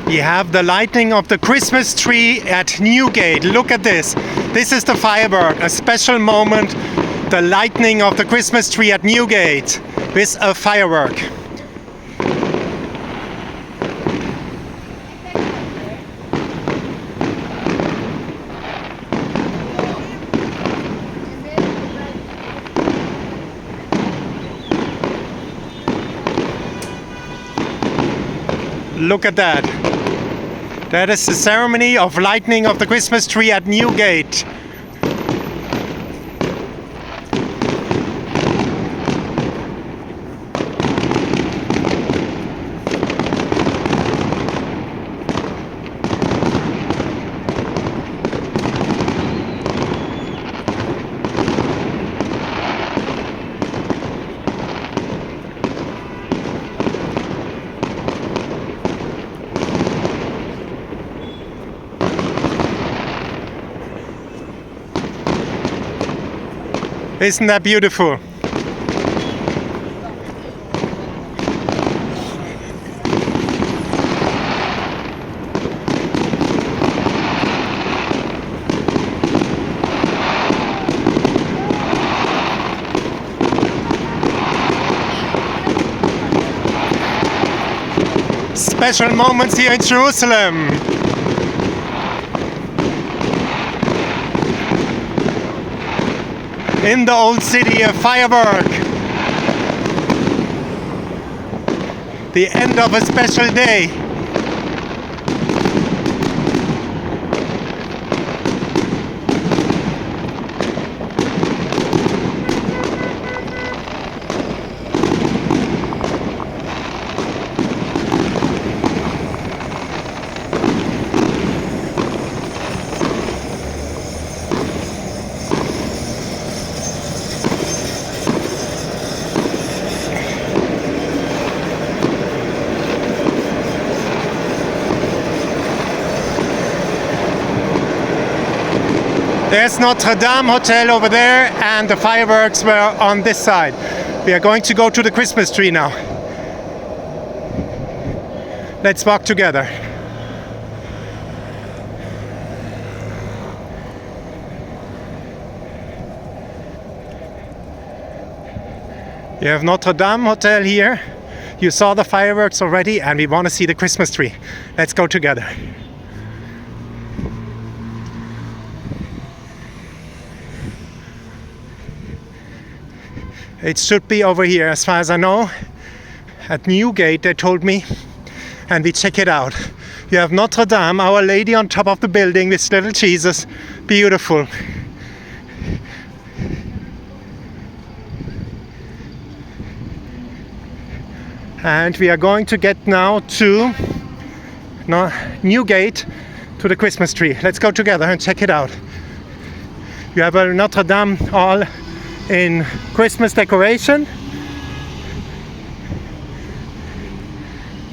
We have the lighting of the Christmas tree at Newgate. Look at this. This is the firework, a special moment. The lighting of the Christmas tree at Newgate with a firework. Look at that. That is the ceremony of lighting of the Christmas tree at Newgate. Isn't that beautiful? Special moments here in Jerusalem. In the old city, a firework. The end of a special day. There's Notre Dame Hotel over there, and the fireworks were on this side. We are going to go to the Christmas tree now. Let's walk together. You have Notre Dame Hotel here. You saw the fireworks already, and we want to see the Christmas tree. Let's go together. It should be over here, as far as I know. At Newgate, they told me, and we check it out. You have Notre Dame, Our Lady on top of the building with little Jesus. Beautiful. And we are going to get now to Newgate, to the Christmas tree. Let's go together and check it out. You have a Notre Dame all in Christmas decoration.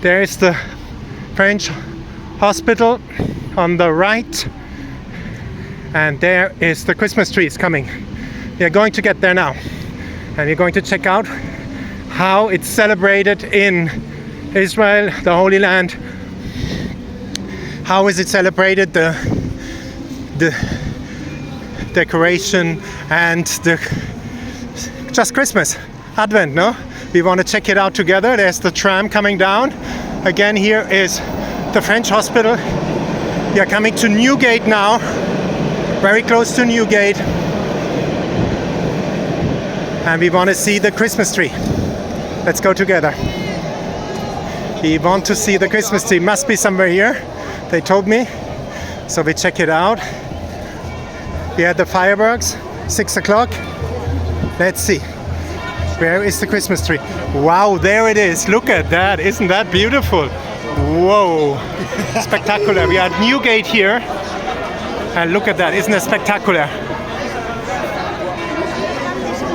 There is the French hospital on the right, and there is the Christmas trees coming. We are going to get there now, and we're going to check out how it's celebrated in Israel, the Holy Land. How is it celebrated, the decoration and just Christmas, Advent, no? We want to check it out together. There's the tram coming down. Again, here is the French hospital. We are coming to Newgate now, very close to Newgate. And we want to see the Christmas tree. Let's go together. We want to see the Christmas tree. Must be somewhere here, they told me. So we check it out. We had the fireworks, 6 o'clock. Let's see. Where is the Christmas tree? Wow, there it is. Look at that. Isn't that beautiful? Whoa. Spectacular. We are at Newgate here. And look at that. Isn't it spectacular?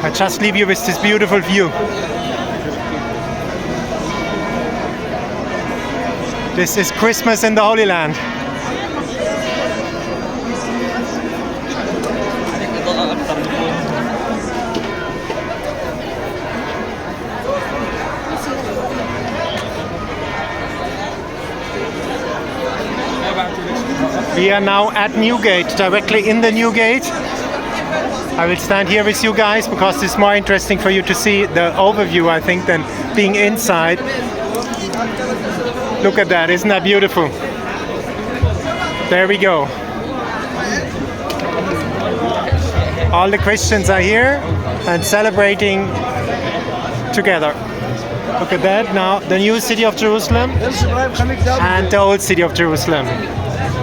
I just leave you with this beautiful view. This is Christmas in the Holy Land. We are now at Newgate, directly in the Newgate. I will stand here with you guys because it's more interesting for you to see the overview, I think, than being inside. Look at that, isn't that beautiful? There we go. All the Christians are here and celebrating together. Look at that, now the new city of Jerusalem and the old city of Jerusalem.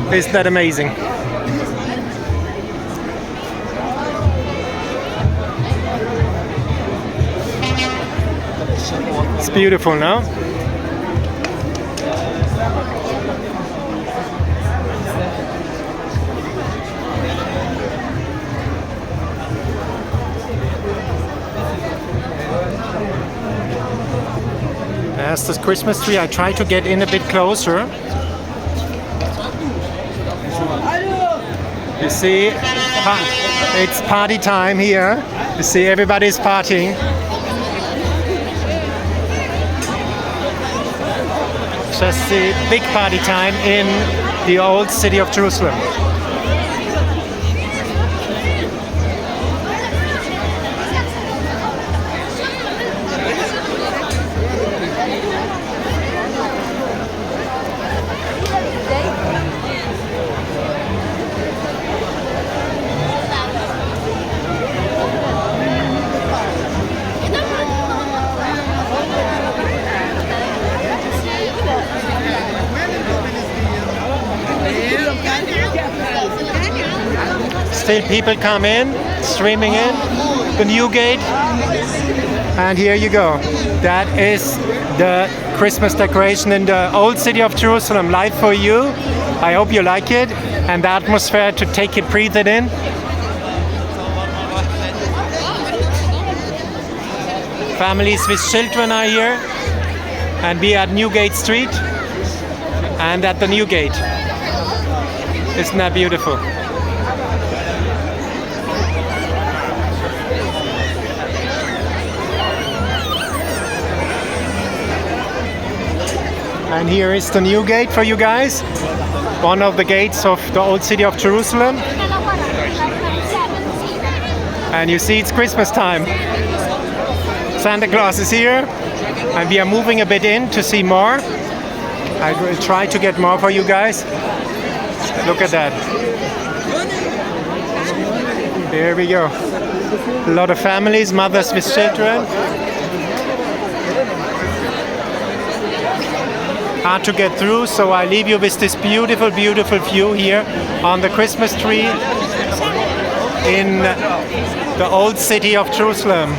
Isn't that amazing? It's beautiful, no? There's this Christmas tree. I try to get in a bit closer. You see, it's party time here. You see, everybody's partying. Just the big party time in the old city of Jerusalem. Still people come in, streaming in, the Newgate. And here you go. That is the Christmas decoration in the old city of Jerusalem, live for you. I hope you like it and the atmosphere to take it, breathe it in. Families with children are here, and we are at Newgate Street and at the Newgate. Isn't that beautiful? And here is the new gate for you guys, one of the gates of the old city of Jerusalem. And you see it's Christmas time. Santa Claus is here, and we are moving a bit in to see more. I will try to get more for you guys. Look at that. There we go. A lot of families, mothers with children. Hard to get through, so I leave you with this beautiful, beautiful view here on the Christmas tree in the old city of Jerusalem.